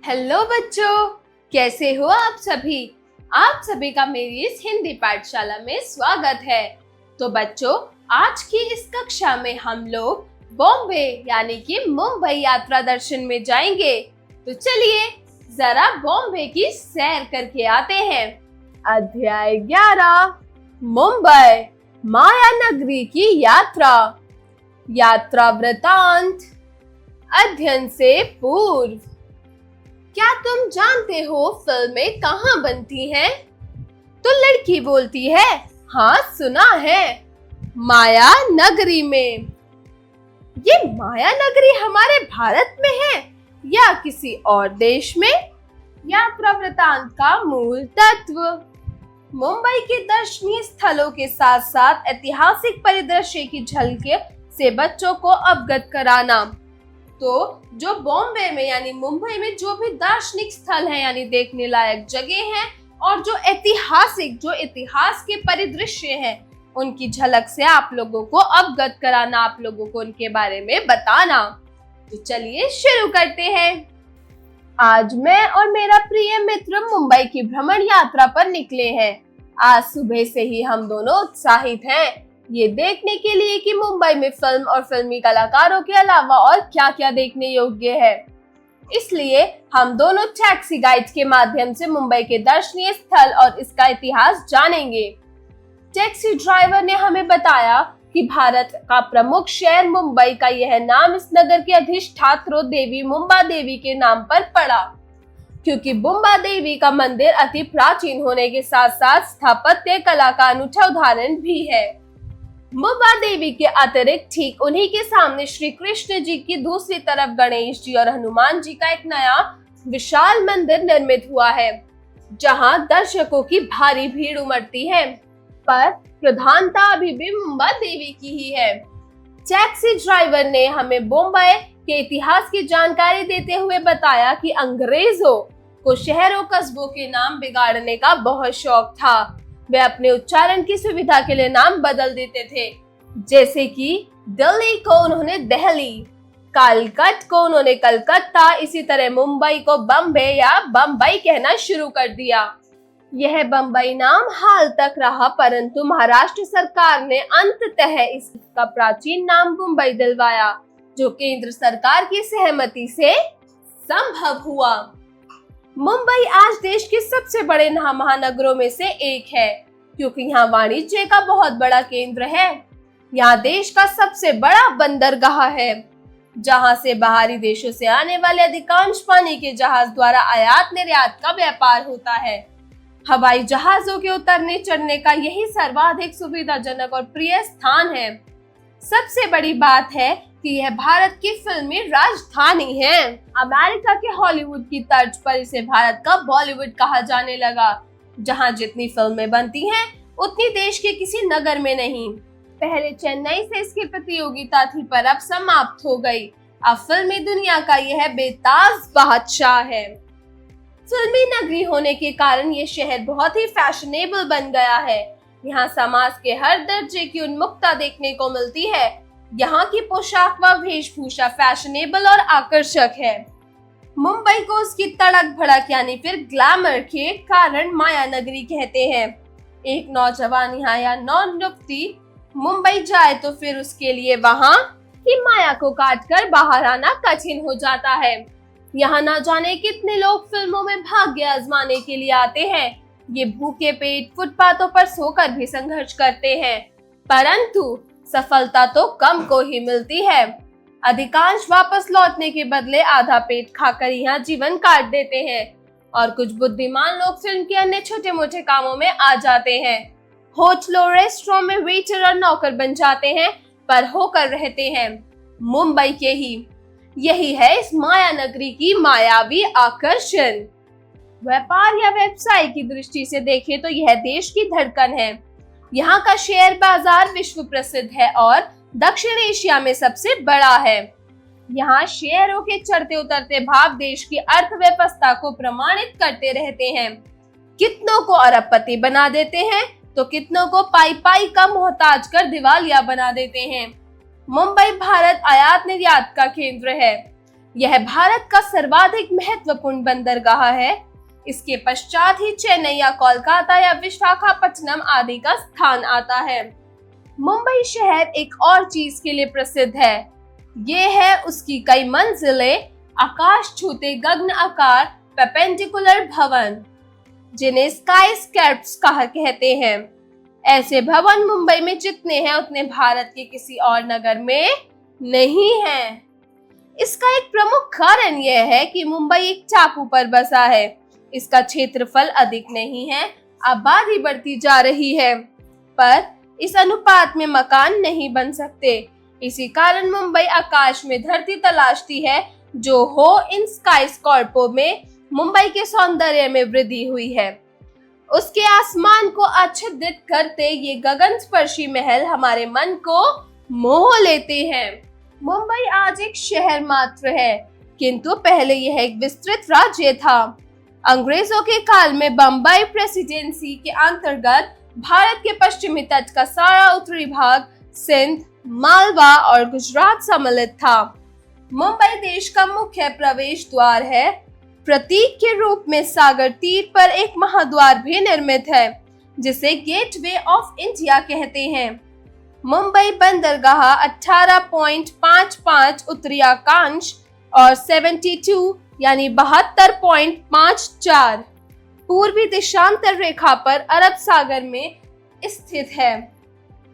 Hello बच्चों, कैसे हो आप सभी। आप सभी का मेरी इस हिंदी पाठशाला में स्वागत है। तो बच्चों, आज की इस कक्षा में हम लोग बॉम्बे यानी कि मुंबई यात्रा दर्शन में जाएंगे। तो चलिए जरा बॉम्बे की सैर करके आते हैं। अध्याय 11 मुंबई माया नगरी की यात्रा। यात्रा वृतांत। अध्ययन से पूर्व। क्या तुम जानते हो फिल्में कहाँ बनती हैं? तो लड़की बोलती है, हाँ सुना है, माया नगरी में। ये माया नगरी हमारे भारत में है या किसी और देश में? यात्रा वृतांत का मूल तत्व। मुंबई के दर्शनीय स्थलों के साथ साथ ऐतिहासिक परिदृश्य की झलक से बच्चों को अवगत कराना। तो जो बॉम्बे में यानी मुंबई में जो भी दार्शनिक स्थल है यानी देखने लायक जगह हैं और जो इतिहास के परिदृश्य हैं उनकी झलक से आप लोगों को अवगत कराना, आप लोगों को उनके बारे में बताना। तो चलिए शुरू करते हैं। आज मैं और मेरा प्रिय मित्र मुंबई की भ्रमण यात्रा पर निकले हैं। आज सुबह से ही हम दोनों उत्साहित हैं ये देखने के लिए कि मुंबई में फिल्म और फिल्मी कलाकारों के अलावा और क्या-क्या देखने योग्य है। इसलिए हम दोनों टैक्सी गाइड के माध्यम से मुंबई के दर्शनीय स्थल और इसका इतिहास जानेंगे। टैक्सी ड्राइवर ने हमें बताया कि भारत का प्रमुख शहर मुंबई का यह नाम इस नगर के अधिष्ठात्री देवी मुंबा देवी के नाम पर पड़ा, क्योंकि मुंबा देवी का मंदिर अति प्राचीन होने के साथ साथ स्थापत्य कला का अनूठा उदाहरण भी है। मुंबा देवी के अतिरिक्त ठीक उन्हीं के सामने श्री कृष्ण जी की दूसरी तरफ गणेश जी और हनुमान जी का एक नया विशाल मंदिर निर्मित हुआ है, जहां दर्शकों की भारी भीड़ उमड़ती है, पर प्रधानता अभी भी मुंबा देवी की ही है। टैक्सी ड्राइवर ने हमें मुंबई के इतिहास की जानकारी देते हुए बताया कि अंग्रेजों को शहरों कस्बों के नाम बिगाड़ने का बहुत शौक था। वे अपने उच्चारण की सुविधा के लिए नाम बदल देते थे, जैसे कि दिल्ली को उन्होंने दहली, कालकट को उन्होंने कलकत्ता, इसी तरह मुंबई को बम्बे या बम्बई कहना शुरू कर दिया। यह बम्बई नाम हाल तक रहा, परंतु महाराष्ट्र सरकार ने अंततः इसका प्राचीन नाम मुंबई दिलवाया, जो केंद्र सरकार की सहमति से संभव हुआ। मुंबई आज देश के सबसे बड़े महानगरों में से एक है, क्योंकि यहाँ वाणिज्य का बहुत बड़ा केंद्र है। यहाँ देश का सबसे बड़ा बंदरगाह है, जहाँ से बाहरी देशों से आने वाले अधिकांश पानी के जहाज द्वारा आयात निर्यात का व्यापार होता है। हवाई जहाजों के उतरने चढ़ने का यही सर्वाधिक सुविधाजनक और प्रिय स्थान है। सबसे बड़ी बात है कि यह भारत की फिल्मी राजधानी है। अमेरिका के हॉलीवुड की तर्ज पर इसे भारत का बॉलीवुड कहा जाने लगा, जहां जितनी फिल्में बनती हैं उतनी देश के किसी नगर में नहीं। पहले चेन्नई से इसकी प्रतियोगिता थी, पर अब समाप्त हो गई। अब फिल्मी दुनिया का यह बेताज बादशाह है। फिल्मी नगरी होने के कारण ये शहर बहुत ही फैशनेबल बन गया है। यहाँ समाज के हर दर्जे की उन्मुखता देखने को मिलती है। यहाँ की पोशाक व वेशभूषा फैशनेबल और आकर्षक है। मुंबई को उसकी तड़क भड़क यानी फिर ग्लैमर के कारण माया नगरी कहते हैं। एक नौजवान यहाँ या युवती मुंबई जाए तो फिर उसके लिए वहाँ की माया को काटकर बाहर आना कठिन हो जाता है। यहाँ न जाने कितने लोग फिल्मों में भाग्य आजमाने के लिए आते हैं। ये भूखे पेट फुटपाथों पर सोकर भी संघर्ष करते हैं, परंतु सफलता तो कम को ही मिलती है। अधिकांश वापस लौटने के बदले आधा पेट खाकर यहाँ जीवन काट देते हैं, और कुछ बुद्धिमान लोग फिल्म के अन्य छोटे मोटे कामों में आ जाते हैं। होटलों रेस्टोरेंट में वेटर और नौकर बन जाते हैं, पर होकर रहते हैं मुंबई के ही। यही है इस माया नगरी की मायावी आकर्षण। व्यापार या व्यवसाय की दृष्टि से देखें तो यह देश की धड़कन है। यहाँ का शेयर बाजार विश्व प्रसिद्ध है और दक्षिण एशिया में सबसे बड़ा है। यहाँ शेयरों के चढ़ते उतरते भाव देश की अर्थव्यवस्था को प्रमाणित करते रहते हैं। कितनों को अरबपति बना देते हैं तो कितनों को पाई पाई का मोहताज कर दिवालिया बना देते हैं। मुंबई भारत आयात निर्यात का केंद्र है। यह भारत का सर्वाधिक महत्वपूर्ण बंदरगाह है। इसके पश्चात ही चेन्नई या कोलकाता या विशाखापट्टनम आदि का स्थान आता है। मुंबई शहर एक और चीज के लिए प्रसिद्ध है। ये है उसकी कई मंजिलें, आकाश छूते गगन आकार परपेंडिकुलर भवन, जिन्हें स्काई स्कैर्प्स कहते हैं। ऐसे भवन मुंबई में जितने हैं उतने भारत के किसी और नगर में नहीं हैं। इसका एक प्रमुख कारण यह है कि मुंबई एक टापू पर बसा है। इसका क्षेत्रफल अधिक नहीं है, आबादी बढ़ती जा रही है, पर इस अनुपात में मकान नहीं बन सकते। इसी कारण मुंबई आकाश में धरती तलाशती है जो हो इन स्काईस्कॉर्पो में मुंबई के सौंदर्य में वृद्धि हुई है। उसके आसमान को आच्छादित करते ये गगनस्पर्शी महल हमारे मन को मोह लेते हैं। मुंबई आज एक शहर मात्र है, किंतु पहले यह एक विस्तृत राज्य था। अंग्रेजों के काल में बम्बई प्रेसिडेंसी के अंतर्गत भारत के पश्चिमी तट का सारा उत्तरी भाग, सिंध, मालवा और गुजरात सम्मिलित था। मुंबई देश का मुख्य प्रवेश द्वार है। प्रतीक के रूप में सागर तीर पर एक महाद्वार भी निर्मित है, जिसे गेटवे ऑफ इंडिया कहते हैं। मुंबई बंदरगाह 18.55 उत्तरी अक्षांश और 72 यानी 72.54 पूर्वी देशांतर रेखा पर अरब सागर में स्थित है।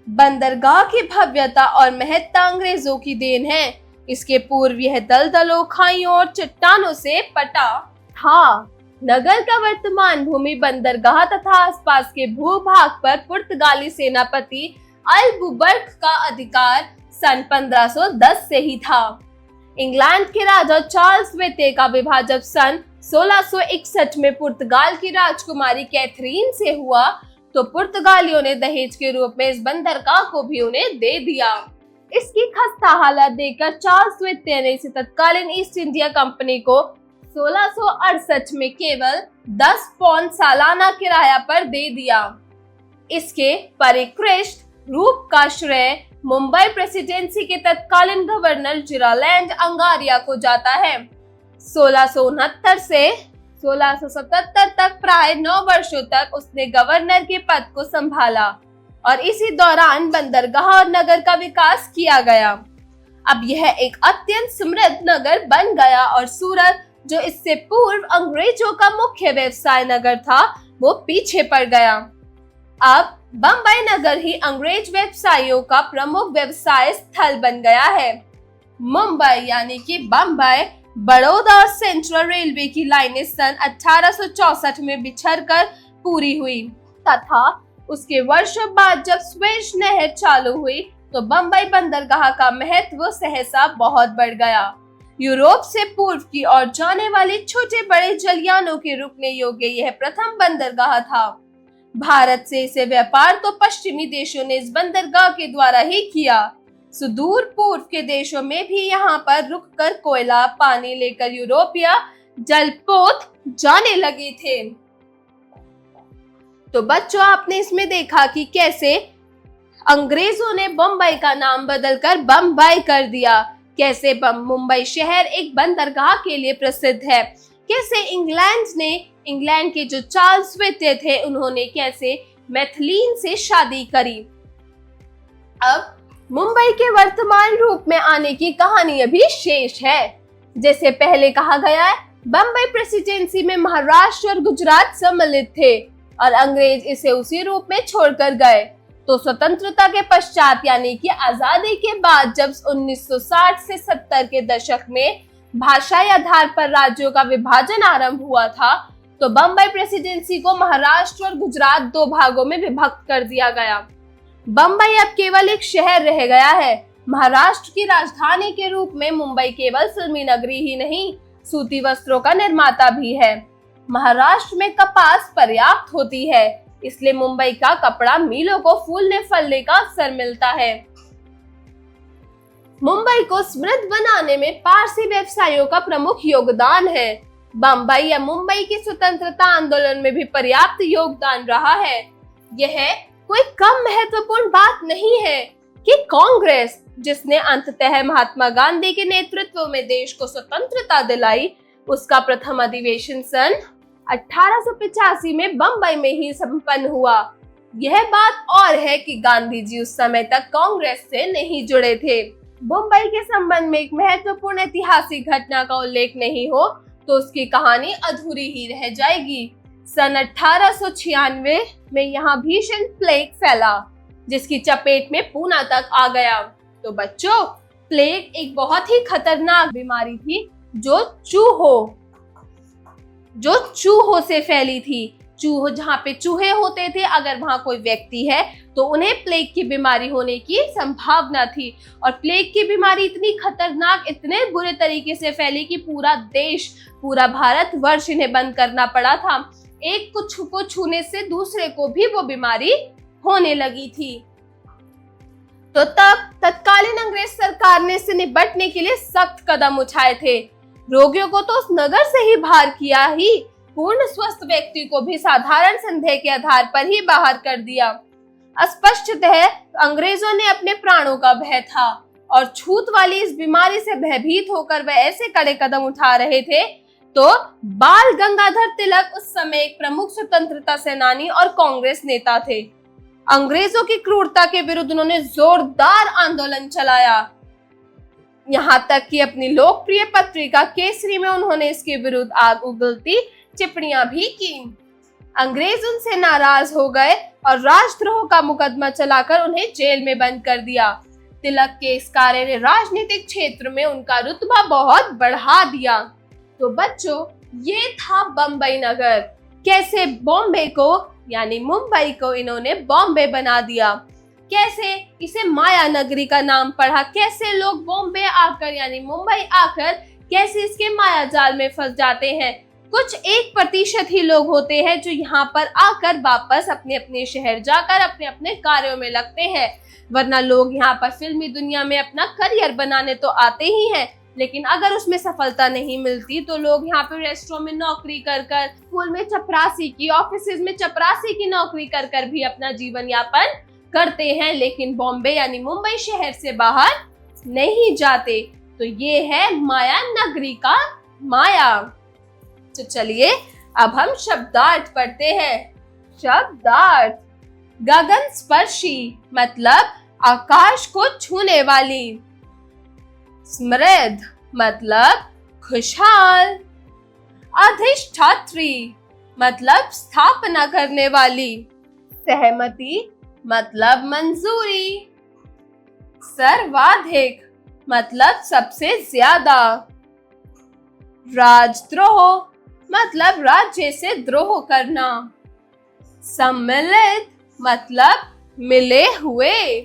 बंदरगाह की भव्यता और महत्ता अंग्रेजों की देन है। इसके पूर्व यह दलदलों, खाइयों और चट्टानों से पटा था। नगर का वर्तमान भूमि बंदरगाह तथा आसपास के भूभाग पर पुर्तगाली सेनापति अल्बुकर्क का अधिकार सन 1510 से ही था। इंग्लैंड के राजा चार्ल्स द्वितीय का विवाह जब सन 1661 में पुर्तगाल की राजकुमारी कैथरीन से हुआ, तो पुर्तगालियों ने दहेज के रूप में इस बंदरगाह को भी उन्हें दे दिया। इसकी खस्ता हालत देखकर चार्ल्स द्वितीय ने इसे तत्कालीन ईस्ट इंडिया कंपनी को 1668 में केवल 10 पौंड सालाना किराया पर दे दिया। इसके परिष्कृत रूप का श्रेय मुंबई प्रेसिडेंसी के तत्कालीन गवर्नर जिरालैंड अंगारिया को जाता है। 1669 से 1677 तक प्राय 9 वर्षों तक उसने गवर्नर के पद को संभाला और इसी दौरान बंदरगाह और नगर का विकास किया गया। अब यह एक अत्यंत समृद्ध नगर बन गया और सूरत, जो इससे पूर्व अंग्रेजों का मुख्य व्यवसाय नगर था, वो पीछे पड़ गया। अब बम्बई नगर ही अंग्रेज व्यवसायियों का प्रमुख व्यवसाय स्थल बन गया है। मुंबई यानी कि बम्बई बड़ौदा और सेंट्रल रेलवे की लाइनें सन 1864 में बिछड़कर पूरी हुई तथा उसके वर्षों बाद जब स्वेज नहर चालू हुई तो बम्बई बंदरगाह का महत्व सहसा बहुत बढ़ गया। यूरोप से पूर्व की ओर जाने वाले छोटे बड़े जलयानों के रुकने योग्य यह प्रथम बंदरगाह था। भारत से इसे व्यापार तो पश्चिमी देशों ने इस बंदरगाह के द्वारा ही किया। सुदूर पूर्व के देशों में भी यहाँ पर रुककर कोयला पानी लेकर यूरोपीय जलपोत जाने लगे थे। तो बच्चों, आपने इसमें देखा कि कैसे अंग्रेजों ने बम्बई का नाम बदलकर बम्बई कर दिया, कैसे मुंबई शहर एक बंदरगाह के लिए प्रसिद्ध है, कैसे इंग्लैंड के जो चार्ल्स द्वितीय थे उन्होंने कैसे मैथिलीन से शादी करी। अब मुंबई के वर्तमान रूप में आने की कहानी अभी शेष है। जैसे पहले कहा गया है, बम्बई प्रेसिडेंसी में महाराष्ट्र और गुजरात सम्मिलित थे और अंग्रेज इसे उसी रूप में छोड़कर गए। तो स्वतंत्रता के पश्चात यानी कि आजादी के बाद जब 1960 से 70 के दशक में भाषाई आधार पर राज्यों का विभाजन आरंभ हुआ था, तो बम्बई प्रेसिडेंसी को महाराष्ट्र और गुजरात 2 भागों में विभक्त कर दिया गया। बम्बई अब केवल एक शहर रह गया है। महाराष्ट्र की राजधानी के रूप में मुंबई केवल फिल्मी नगरी ही नहीं, सूती वस्त्रों का निर्माता भी है। महाराष्ट्र में कपास पर्याप्त होती है, इसलिए मुंबई का कपड़ा मिलों को फूलने फलने का अवसर मिलता है। मुंबई को समृद्ध बनाने में पारसी व्यवसायियों का प्रमुख योगदान है। बम्बई या मुंबई की स्वतंत्रता आंदोलन में भी पर्याप्त योगदान रहा है। यह कोई कम महत्वपूर्ण बात नहीं है कि कांग्रेस जिसने अंततः महात्मा गांधी के नेतृत्व में देश को स्वतंत्रता दिलाई, उसका प्रथम अधिवेशन सन 1885 में बम्बई में ही संपन्न हुआ। यह बात और है कि गांधी जी उस समय तक कांग्रेस से नहीं जुड़े थे। बम्बई के संबंध में एक महत्वपूर्ण ऐतिहासिक घटना का उल्लेख नहीं हो तो उसकी कहानी अधूरी ही रह जाएगी। सन 1896 में यहाँ भीषण प्लेग फैला, जिसकी चपेट में पूना तक आ गया। तो बच्चों, प्लेग एक बहुत ही खतरनाक बीमारी थी जो चूहों से फैली थी। चूहो, जहाँ पे चूहे होते थे, अगर वहाँ कोई व्यक्ति है तो उन्हें प्लेग की बीमारी होने की संभावना थी। और प्लेग की बीमारी इतनी खतरनाक, इतने बुरे तरीके से फैली कि पूरा देश, पूरा भारत वर्ष इन्हें बंद करना पड़ा था। एक को छूने से दूसरे को भी वो बीमारी होने लगी थी। तो तब तत्कालीन अंग्रेज सरकार ने इससे निपटने के लिए सख्त कदम उठाए थे। रोगियों को तो उस नगर से ही बाहर किया ही, पूर्ण स्वस्थ व्यक्ति को भी साधारण संदेह के आधार पर ही बाहर कर दिया। स्पष्टतः अंग्रेजों ने अपने प्राणों का भय था और छूत वाली इस बीमारी से भयभीत होकर वह ऐसे कड़े कदम उठा रहे थे। तो बाल गंगाधर तिलक उस समय एक प्रमुख स्वतंत्रता सेनानी और कांग्रेस नेता थे। अंग्रेजों की क्रूरता के विरुद्ध उन्होंने जोरदार आंदोलन चलाया। यहाँ तक कि अपनी लोकप्रिय पत्रिका केसरी में उन्होंने इसके विरुद्ध आग उगलती टिप्पणियां भी की। अंग्रेज उनसे नाराज हो गए और राजद्रोह का मुकदमा चलाकर उन्हें जेल में बंद कर दिया। तिलक के इस कार्य ने राजनीतिक क्षेत्र में उनका रुतबा बहुत बढ़ा दिया। तो बच्चों, ये था बम्बई नगर। कैसे बॉम्बे को यानी मुंबई को इन्होंने बॉम्बे बना दिया, कैसे इसे माया नगरी का नाम पड़ा, कैसे लोग बॉम्बे आकर यानी मुंबई आकर कैसे इसके माया जाल में फंस जाते हैं। कुछ 1% ही लोग होते हैं जो यहाँ पर आकर वापस अपने अपने शहर जाकर अपने अपने कार्यों में लगते हैं, वरना लोग यहाँ पर फिल्मी दुनिया में अपना करियर बनाने तो आते ही हैं, लेकिन अगर उसमें सफलता नहीं मिलती तो लोग यहाँ पे रेस्टोरेंट में नौकरी कर कर, स्कूल में चपरासी की, ऑफिस में चपरासी की नौकरी कर कर भी अपना जीवन यापन करते हैं, लेकिन बॉम्बे यानी मुंबई शहर से बाहर नहीं जाते। तो ये है माया नगरी का माया। तो चलिए अब हम शब्दार्थ पढ़ते हैं। शब्दार्थ: गगन स्पर्शी मतलब आकाश को छूने वाली। समृद्ध मतलब खुशहाल। अधिष्ठात्री मतलब स्थापना करने वाली। सहमति मतलब मंजूरी। सर्वाधिक मतलब सबसे ज्यादा। राजद्रोह मतलब राज्य से द्रोह करना। सम्मिलित मतलब मिले हुए।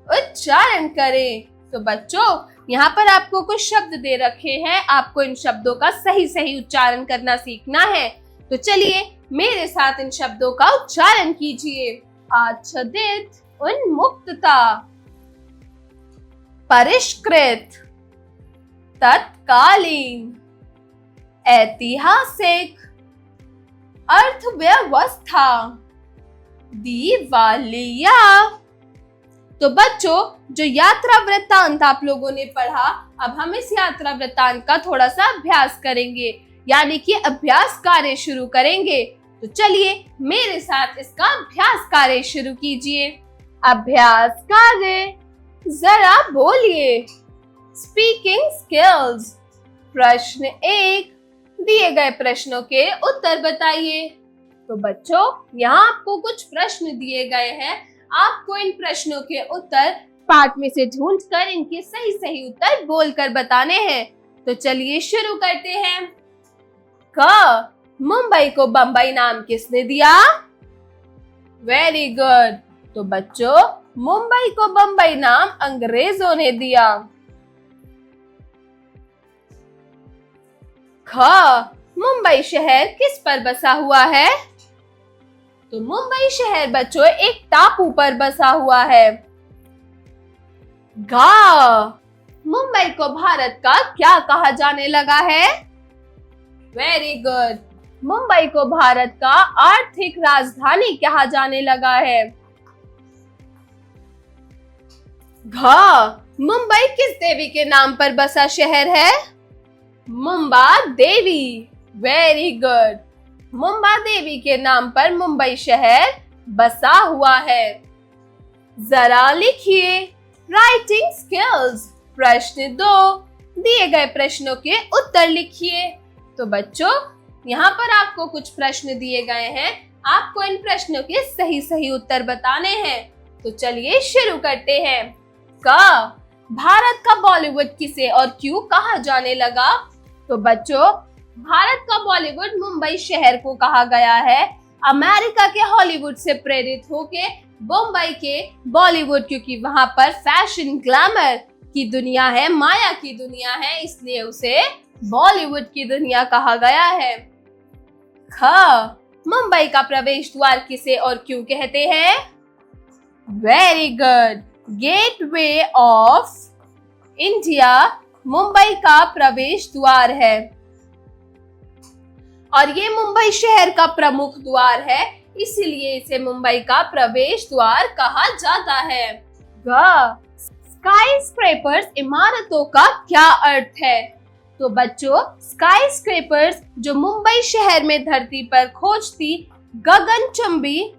उच्चारण करें। तो बच्चों, यहाँ पर आपको कुछ शब्द दे रखे हैं, आपको इन शब्दों का सही सही उच्चारण करना सीखना है। तो चलिए मेरे साथ इन शब्दों का उच्चारण कीजिए। आच्छादित, उन्मुक्तता, परिष्कृत, तत्कालीन, ऐतिहासिक, अर्थव्यवस्था, दिवालिया। तो बच्चों, जो यात्रा वृत्तांत आप लोगों ने पढ़ा, अब हम इस यात्रा वृत्तांत का थोड़ा सा अभ्यास करेंगे, यानी कि अभ्यास कार्य शुरू करेंगे। तो चलिए मेरे साथ इसका अभ्यास कार्य शुरू कीजिए। अभ्यास कार्य, जरा बोलिए। Speaking skills. प्रश्न 1, दिए गए प्रश्नों के उत्तर बताइए। तो बच्चों, यहाँ आपको कुछ प्रश्न दिए गए हैं, आपको इन प्रश्नों के उत्तर पाठ में से ढूंढकर इनके सही सही उत्तर बोलकर बताने हैं। तो चलिए शुरू करते हैं। क, मुंबई को बम्बई नाम किसने दिया? Very good. तो बच्चों, मुंबई को बम्बई नाम अंग्रेजों ने दिया। ख, मुंबई शहर किस पर बसा हुआ है? तो मुंबई शहर बच्चों एक टापू पर बसा हुआ है। गा, मुंबई को भारत का क्या कहा जाने लगा है? Very good. मुंबई को भारत का आर्थिक राजधानी कहा जाने लगा है। घ, मुंबई किस देवी के नाम पर बसा शहर है? मुंबा देवी। Very good. मुंबा देवी के नाम पर मुंबई शहर बसा हुआ है। जरा लिखिए राइटिंग स्किल्स। प्रश्न 2, दिए गए प्रश्नों के उत्तर लिखिए। तो बच्चों, यहाँ पर आपको कुछ प्रश्न दिए गए हैं, आपको इन प्रश्नों के सही सही उत्तर बताने हैं। तो चलिए शुरू करते हैं। क, भारत का बॉलीवुड किसे और क्यों कहा जाने लगा? तो बच्चों, भारत का बॉलीवुड मुंबई शहर को कहा गया है अमेरिका के हॉलीवुड से प्रेरित होके मुंबई के बॉलीवुड, क्योंकि वहां पर फैशन ग्लैमर की दुनिया है, माया की दुनिया है, इसलिए उसे बॉलीवुड की दुनिया कहा गया है। ख, मुंबई का प्रवेश द्वार किसे और क्यों कहते हैं? Very good. Gateway of India Mumbai का प्रवेश द्वार है और ये मुंबई शहर का प्रमुख द्वार है, इसीलिए इसे मुंबई का प्रवेश द्वार कहा जाता है। ग, स्काई स्क्रेपर्स इमारतों का क्या अर्थ है? तो बच्चों, स्काई स्क्रेपर्स जो मुंबई शहर में धरती पर खोजती गगनचुंबी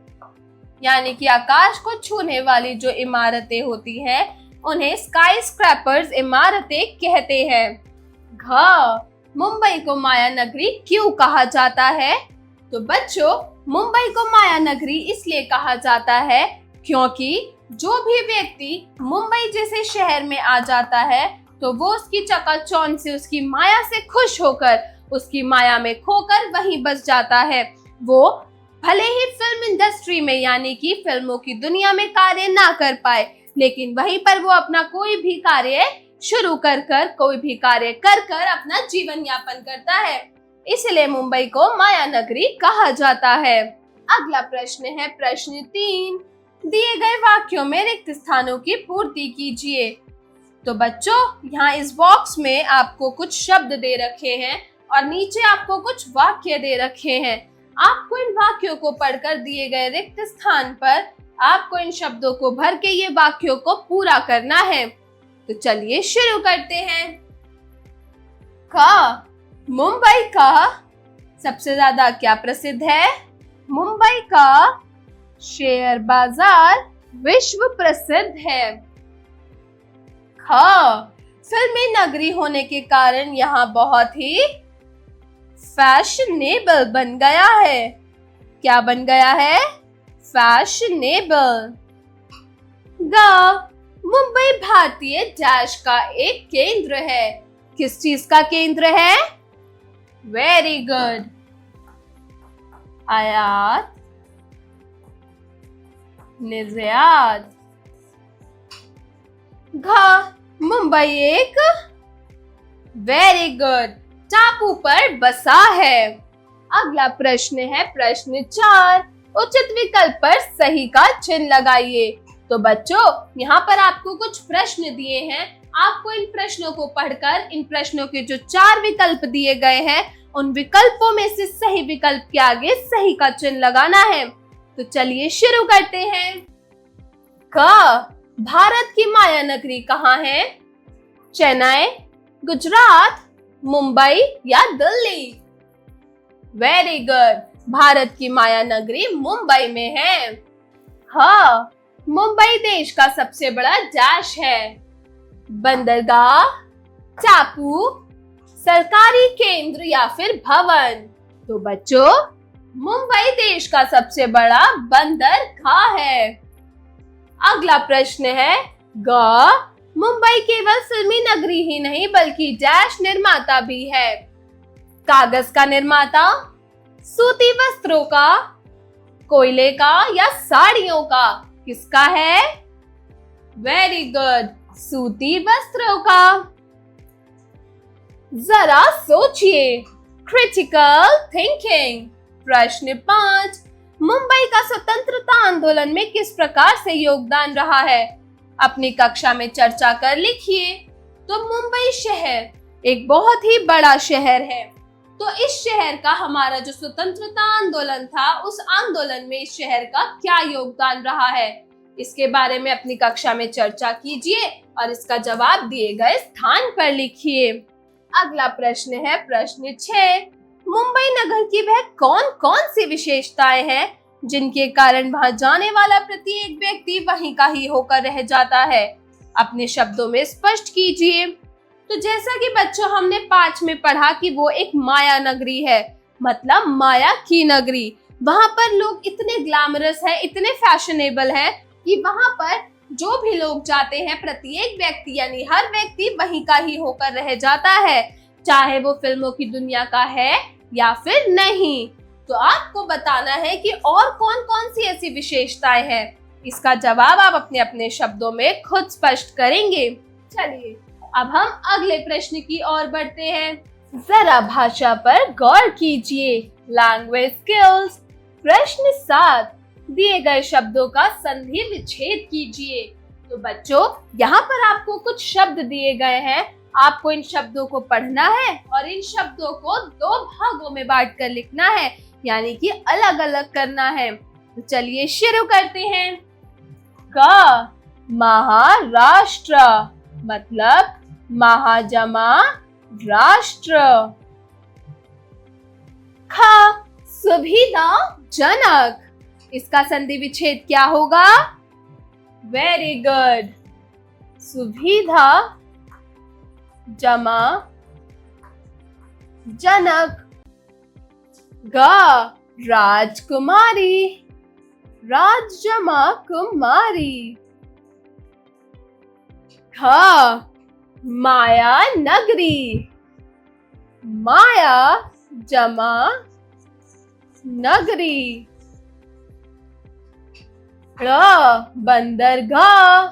यानी कि आकाश को छूने वाली जो इमारतें होती हैं, उन्हें स्काई स्क्रैपर्स इमारतें कहते हैं। घ, मुंबई को माया नगरी क्यों कहा जाता है? तो बच्चों, मुंबई को माया नगरी इसलिए कहा जाता है क्योंकि जो भी व्यक्ति मुंबई जैसे शहर में आ जाता है तो वो उसकी चकाचौंध से, उसकी माया से खुश होकर, उसकी माया में खोकर वहीं बस जाता है। वो भले ही फिल्म इंडस्ट्री में यानी कि फिल्मों की दुनिया में कार्य ना कर पाए, लेकिन वहीं पर वो अपना कोई भी कार्य शुरू कर अपना जीवन यापन करता है। इसलिए मुंबई को माया नगरी कहा जाता है। अगला प्रश्न है प्रश्न 3, दिए गए वाक्यों में रिक्त स्थानों की पूर्ति कीजिए। तो बच्चों, यहाँ इस बॉक्स में आपको कुछ शब्द दे रखे हैं और नीचे आपको कुछ वाक्य दे रखे हैं। आपको इन वाक्यों को पढ़कर दिए गए रिक्त स्थान पर आपको इन शब्दों को भर के ये वाक्यों को पूरा करना है। तो चलिए शुरू करते हैं। क, मुंबई का सबसे ज्यादा क्या प्रसिद्ध है? मुंबई का शेयर बाजार विश्व प्रसिद्ध है। ख, फिल्मी नगरी होने के कारण यहाँ बहुत ही फैशनेबल बन गया है। क्या बन गया है? फैशनेबल। ग, मुंबई भारतीय डैश का एक केंद्र है। किस चीज का केंद्र है? Very good. आयात निर्यात। घ, मुंबई एक वेरी गुड टापू पर बसा है। अगला प्रश्न है प्रश्न 4, उचित विकल्प पर सही का चिन्ह लगाइए। तो बच्चों, यहाँ पर आपको कुछ प्रश्न दिए हैं, आपको इन प्रश्नों को पढ़कर इन प्रश्नों के जो 4 विकल्प दिए गए हैं उन विकल्पों में से सही विकल्प के आगे सही का चिन्ह लगाना है। तो चलिए शुरू करते हैं। क, भारत की माया नगरी कहाँ है? चेन्नई, गुजरात, मुंबई या दिल्ली? Very good. भारत की माया नगरी मुंबई में है। हाँ, मुंबई देश का सबसे बड़ा डैश है। बंदरगाह, टापू, सरकारी केंद्र या फिर भवन? तो बच्चों, मुंबई देश का सबसे बड़ा बंदरगाह है। अगला प्रश्न है ग, मुंबई केवल फिल्मी नगरी ही नहीं बल्कि डैश निर्माता भी है। कागज का निर्माता, सूती वस्त्रों का, कोयले का या साड़ियों का? किसका है? वेरी गुड, सूती वस्त्रों का। जरा सोचिए, क्रिटिकल थिंकिंग। प्रश्न 5, मुंबई का स्वतंत्रता आंदोलन में किस प्रकार से योगदान रहा है? अपनी कक्षा में चर्चा कर लिखिए। तो मुंबई शहर एक बहुत ही बड़ा शहर है, तो इस शहर का हमारा जो स्वतंत्रता आंदोलन था, उस आंदोलन में इस शहर का क्या योगदान रहा है? इसके बारे में अपनी कक्षा में चर्चा कीजिए और इसका जवाब दिए गए स्थान पर लिखिए। अगला प्रश्न है प्रश्न 6। मुंबई नगर की वह कौन कौन सी विशेषताएं हैं जिनके कारण वहां जाने वाला प्रत्येक व्यक्ति वहीं का ही होकर रह जाता है? अपने शब्दों में स्पष्ट कीजिए। तो जैसा कि बच्चों हमने 5 में पढ़ा कि वो एक माया नगरी है, मतलब माया की नगरी। वहां पर लोग इतने ग्लैमरस हैं, इतने फैशनेबल हैं कि वहां पर जो भी लोग जाते हैं प्रत्येक व्यक्ति यानी हर व्यक्ति वहीं का ही होकर रह जाता है, चाहे वो फिल्मों की दुनिया का है या फिर नहीं। तो आपको बताना है कि और कौन कौन सी ऐसी विशेषताएं हैं। इसका जवाब आप अपने अपने शब्दों में खुद स्पष्ट करेंगे। चलिए अब हम अगले प्रश्न की ओर बढ़ते हैं। जरा भाषा पर गौर कीजिए। Language skills. प्रश्न 7। दिए गए शब्दों का संधि विच्छेद कीजिए। तो बच्चों यहाँ पर आपको कुछ शब्द दिए गए हैं, आपको इन शब्दों को पढ़ना है और इन शब्दों को 2 भागों में बांट कर लिखना है, यानी कि अलग अलग करना है। तो चलिए शुरू करते हैं। क महाराष्ट्र मतलब महाजमा राष्ट्र। ख सुविधाजनक, इसका संधि विच्छेद क्या होगा? वेरी गुड, सुविधा जमा जनक। ग राजकुमारी, राज जमा कुमारी। ख माया नगरी, माया जमा नगरी। र बंदरगाह,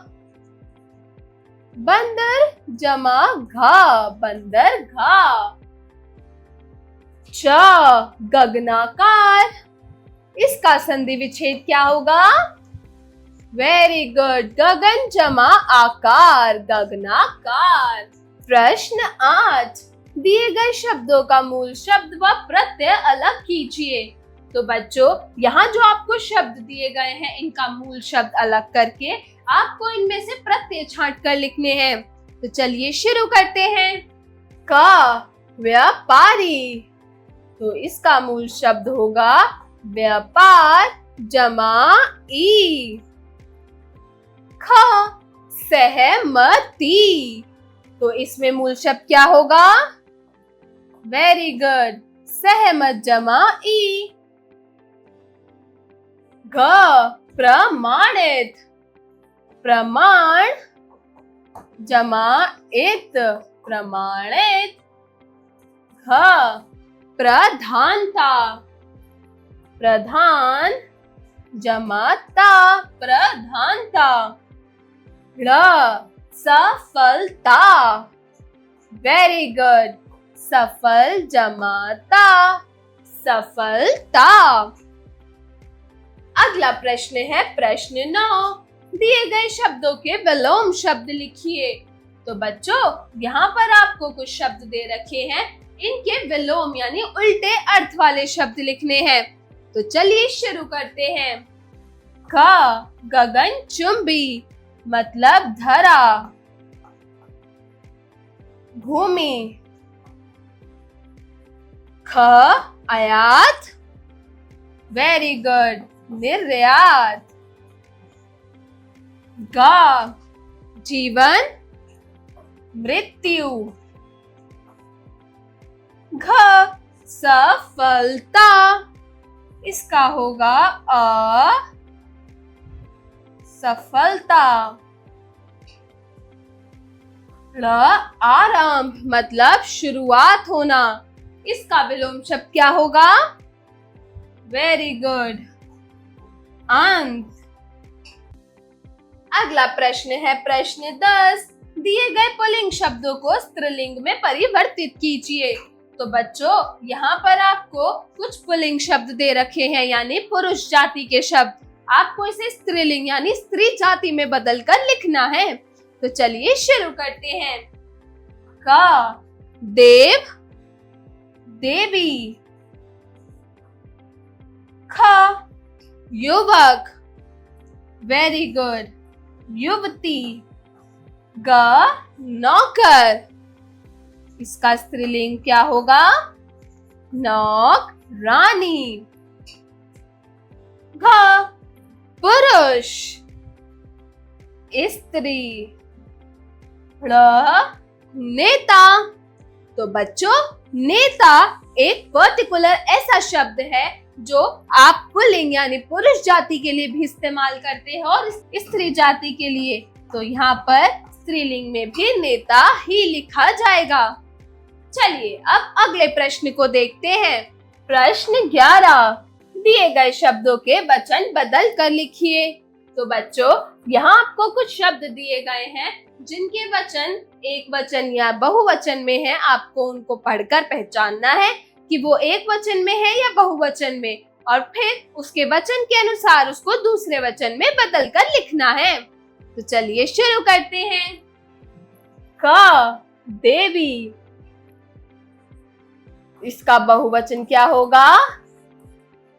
बंदर जमा घा बंदरगाह। च गगनाकार, इसका संधि विच्छेद क्या होगा? वेरी गुड, गगन जमा आकार गगनाकार। प्रश्न 8। दिए गए शब्दों का मूल शब्द व प्रत्यय अलग कीजिए। तो बच्चों यहाँ जो आपको शब्द दिए गए हैं इनका मूल शब्द अलग करके आपको इनमें से प्रत्यय छांट कर लिखने हैं। तो चलिए शुरू करते हैं। क व्यापारी, तो इसका मूल शब्द होगा व्यापार जमा ई। ख सहमति, तो इसमें मूल शब्द क्या होगा? वेरी गुड, सहमत जमा ई। ग प्रमाणित, प्रमाण जमा इत प्रमाणित। घ प्रधानता, प्रधान जमाता प्रधानता। ळ सफलता, वेरी गुड, सफल जमाता सफलता। अगला प्रश्न है प्रश्न 9। दिए गए शब्दों के विलोम शब्द लिखिए। तो बच्चों यहाँ पर आपको कुछ शब्द दे रखे हैं, इनके विलोम यानी उल्टे अर्थ वाले शब्द लिखने हैं। तो चलिए शुरू करते हैं। क गगनचुंबी मतलब धरा, भूमि। ख आयात, वेरी गुड, निर्यात। ग जीवन मृत्यु। घ सफलता, इसका होगा अ सफलता। ड़ आरंभ मतलब शुरुआत होना, इसका विलोम शब्द क्या होगा? वेरी गुड, अंत। अगला प्रश्न है प्रश्न 10। दिए गए पुल्लिंग शब्दों को स्त्रीलिंग में परिवर्तित कीजिए। तो बच्चों यहाँ पर आपको कुछ पुल्लिंग शब्द दे रखे हैं यानी पुरुष जाति के शब्द, आपको इसे स्त्रीलिंग यानी स्त्री जाति में बदलकर लिखना है। तो चलिए शुरू करते हैं। क देव देवी। ख युवक वेरी गुड। युवती। ग नौकर। इसका स्त्रीलिंग क्या होगा? नौक रानी। घ पुरुष। स्त्री। ण नेता। तो बच्चों, नेता एक पर्टिकुलर ऐसा शब्द है जो आप पुल्लिंग यानी पुरुष जाति के लिए भी इस्तेमाल करते हैं और स्त्री जाति के लिए। तो यहाँ पर स्त्रीलिंग में भी नेता ही लिखा जाएगा। चलिए अब अगले प्रश्न को देखते हैं। प्रश्न 11, दिए गए शब्दों के वचन बदल कर लिखिए। तो बच्चों, यहाँ आपको कुछ शब्द दिए गए हैं जिनके वचन एक वचन या बहुवचन में है। आपको उनको पढ़कर पहचानना है कि वो एक वचन में है या बहुवचन में, और फिर उसके वचन के अनुसार उसको दूसरे वचन में बदल कर लिखना है। तो चलिए शुरू करते हैं। क देवी। इसका बहुवचन क्या होगा?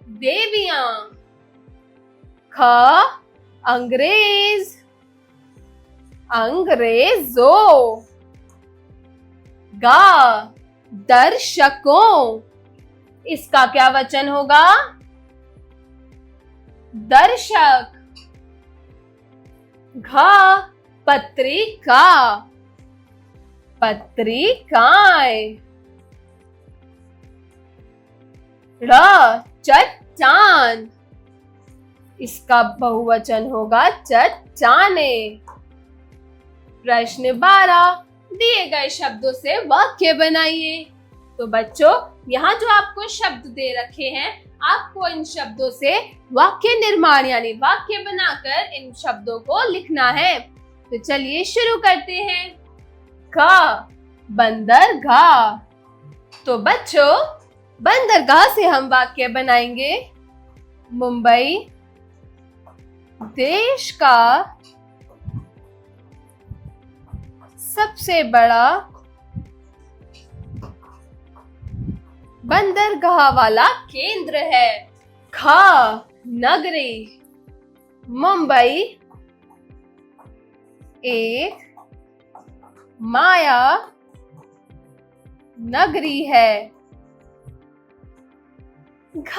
देवियां। ख अंग्रेज। अंग्रेजों। गा दर्शकों। इसका क्या वचन होगा? दर्शक। घ पत्रिका। पत्रिकाएं। र चट्टान। इसका बहुवचन होगा चट्टाने। प्रश्न 12, दिए गए शब्दों से वाक्य बनाइए। तो बच्चों, यहाँ जो आपको शब्द दे रखे हैं, आपको इन शब्दों से वाक्य निर्माण यानी वाक्य बनाकर इन शब्दों को लिखना है। तो चलिए शुरू करते हैं। क बंदरगाह। तो बच्चों, बंदरगाह से हम वाक्य बनाएंगे। मुंबई देश का सबसे बड़ा बंदरगाह वाला केंद्र है। ख नगरी। मुंबई एक माया नगरी है। घ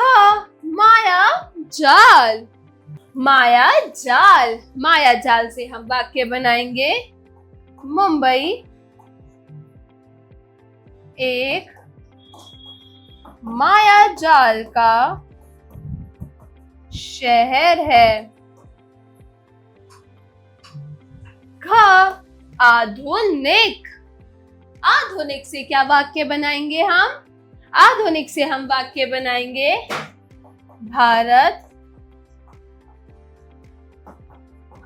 माया जाल। माया जाल। माया जाल से हम वाक्य बनाएंगे। मुंबई एक माया जाल का शहर है। घ आधुनिक। आधुनिक से क्या वाक्य बनाएंगे हम? आधुनिक से हम वाक्य बनाएंगे। भारत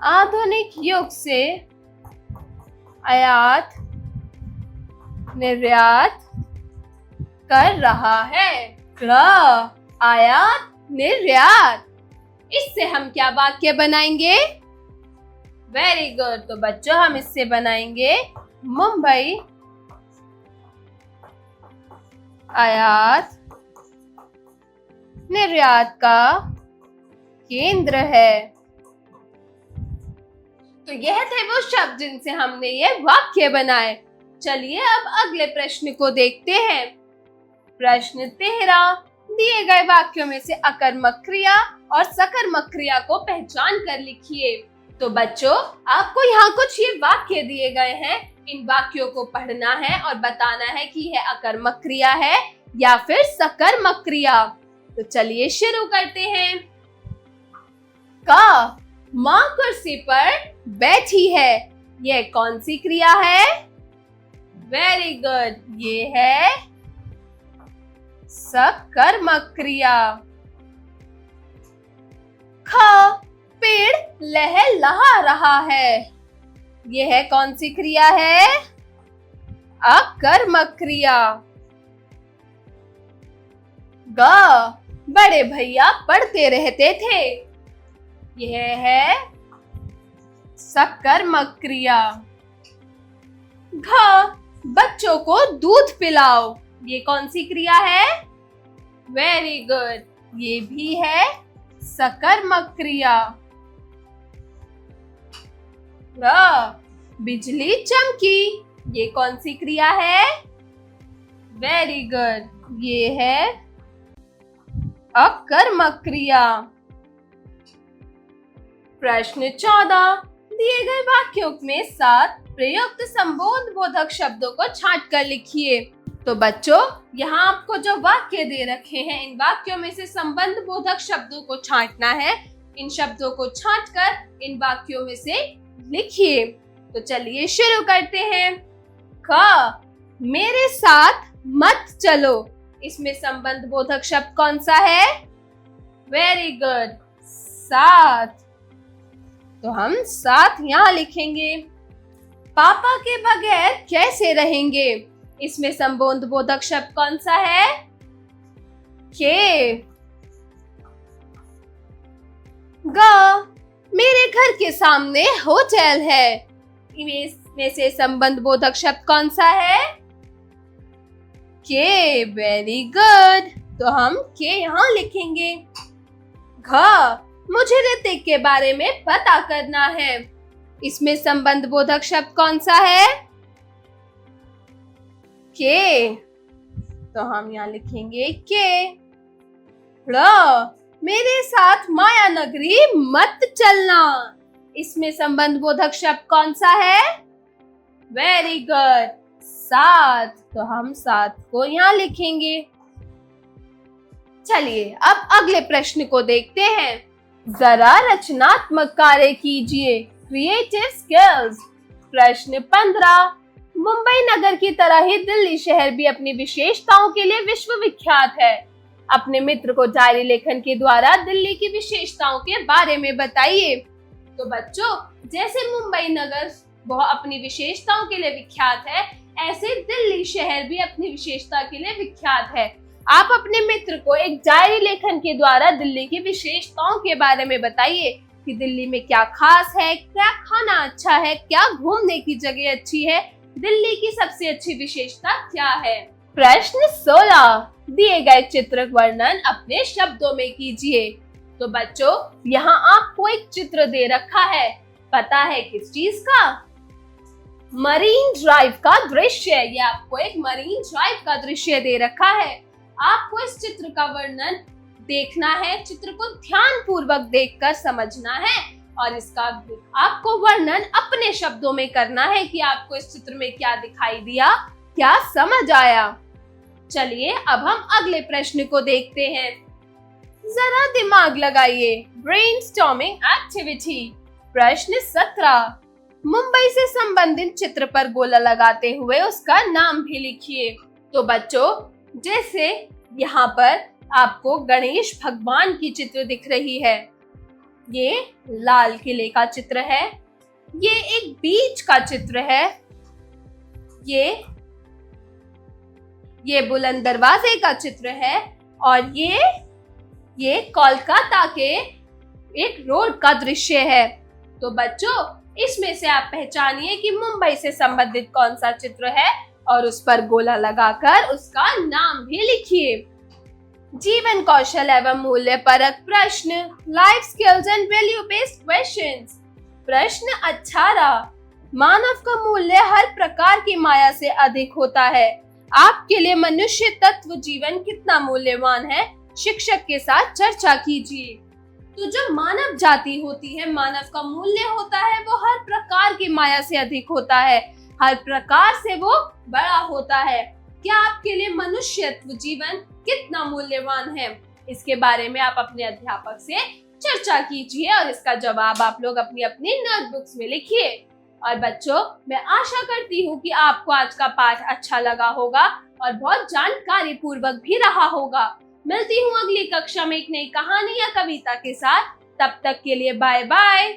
आधुनिक युग से आयात निर्यात कर रहा है। आयात निर्यात। इससे हम क्या वाक्य बनाएंगे? Very good. तो बच्चों, हम इससे बनाएंगे मुंबई आयात निर्यात का केंद्र है। तो यह थे वो शब्द जिनसे हमने ये वाक्य बनाए। चलिए अब अगले प्रश्न को देखते हैं। प्रश्न 13, दिए गए वाक्यों में से अकर्मक क्रिया और सकर्मक क्रिया को पहचान कर लिखिए। तो बच्चों, आपको यहाँ कुछ ये वाक्य दिए गए हैं। इन वाक्यों को पढ़ना है और बताना है कि यह अकर्मक क्रिया है या फिर सकर्मक क्रिया। तो चलिए शुरू करते हैं। क माँ कुर्सी पर बैठी है। यह कौन सी क्रिया है? वेरी गुड, ये है सकर्मक क्रिया। ख पेड़ लहलहा रहा है। यह कौन सी क्रिया है? अकर्मक क्रिया। ग बड़े भैया पढ़ते रहते थे। यह है सकर्मक क्रिया। घ बच्चों को दूध पिलाओ। ये कौन सी क्रिया है? वेरी गुड, ये भी है सकर्मक क्रिया। बिजली चमकी। ये कौन सी क्रिया है? वेरी गुड, ये है अकर्मक क्रिया। प्रश्न 14, दिए गए वाक्यों में 7 प्रयुक्त संबोध बोधक शब्दों को छांट कर लिखिए। तो बच्चों, यहाँ आपको जो वाक्य दे रखे हैं, इन वाक्यों में से संबंध बोधक शब्दों को छांटना है। इन शब्दों को छांटकर इन वाक्यों में से लिखिए। तो चलिए शुरू करते हैं। क, मेरे साथ मत चलो। इसमें संबंध बोधक शब्द कौन सा है? वेरी गुड, साथ। तो हम साथ यहाँ लिखेंगे। पापा के बगैर कैसे रहेंगे? इसमें संबंध बोधक शब्द कौन सा है? के। ग, मेरे घर के सामने होटल है। इसमें से संबंध बोधक शब्द कौन सा है? के। वेरी गुड, तो हम के यहाँ लिखेंगे। घ, मुझे ऋतिक के बारे में पता करना है। इसमें संबंध बोधक शब्द कौन सा है? के। तो हम यहाँ लिखेंगे के। ड़, मेरे साथ माया नगरी मत चलना। इसमें संबंध बोधक शब्द कौन सा है? वेरी गुड, साथ। तो हम साथ को यहाँ लिखेंगे। चलिए अब अगले प्रश्न को देखते हैं। जरा रचनात्मक कार्य कीजिए, क्रिएटिव स्किल्स। प्रश्न 15, मुंबई नगर की तरह ही दिल्ली शहर भी अपनी विशेषताओं के लिए विश्वविख्यात है। अपने मित्र को डायरी लेखन के द्वारा दिल्ली की विशेषताओं के बारे में बताइए। तो बच्चों, जैसे मुंबई नगर वह अपनी विशेषताओं के लिए विख्यात है, ऐसे दिल्ली शहर भी अपनी विशेषता के लिए विख्यात है। आप अपने मित्र को एक डायरी लेखन के द्वारा दिल्ली की विशेषताओं के बारे में बताइए कि दिल्ली में क्या खास है, क्या खाना अच्छा है, क्या घूमने की जगह अच्छी है, दिल्ली की सबसे अच्छी विशेषता क्या है। प्रश्न 16, दिए गए चित्र वर्णन अपने शब्दों में कीजिए। तो बच्चों, यहाँ आपको एक चित्र दे रखा है, पता है किस चीज का? मरीन ड्राइव का दृश्य। ये आपको एक मरीन ड्राइव का दृश्य दे रखा है। आपको इस चित्र का वर्णन देखना है, चित्र को ध्यान पूर्वक देखकर समझना है और इसका आपको वर्णन अपने शब्दों में करना है कि आपको इस चित्र में क्या दिखाई दिया, क्या समझ आया। चलिए अब हम अगले प्रश्न को देखते हैं। जरा दिमाग लगाइए, ब्रेनस्टॉर्मिंग एक्टिविटी। प्रश्न 17, मुंबई से संबंधित चित्र पर गोला लगाते हुए उसका नाम भी लिखिए। तो बच्चों, जैसे यहाँ पर आपको गणेश भगवान की चित्र दिख रही है, ये लाल किले का चित्र है, ये एक बीच का चित्र है, ये बुलंद दरवाजे का चित्र है और ये कोलकाता के एक रोड का दृश्य है। तो बच्चों, इसमें से आप पहचानिए कि मुंबई से संबंधित कौन सा चित्र है और उस पर गोला लगाकर उसका नाम भी लिखिए। जीवन कौशल एवं मूल्य परक प्रश्न, life skills and value based questions. प्रश्न 18, मानव का मूल्य हर प्रकार की माया से अधिक होता है। आपके लिए मनुष्य तत्व जीवन कितना मूल्यवान है, शिक्षक के साथ चर्चा कीजिए। तो जो मानव जाति होती है, मानव का मूल्य होता है, वो हर प्रकार की माया से अधिक होता है, हर प्रकार से वो बड़ा होता है। क्या आपके लिए मनुष्यत्व जीवन कितना मूल्यवान है, इसके बारे में आप अपने अध्यापक से चर्चा कीजिए और इसका जवाब आप लोग अपनी अपनी नोटबुक्स में लिखिए। और बच्चों, मैं आशा करती हूँ कि आपको आज का पाठ अच्छा लगा होगा और बहुत जानकारी पूर्वक भी रहा होगा। मिलती हूँ अगली कक्षा में एक नई कहानी या कविता के साथ। तब तक के लिए बाय बाय।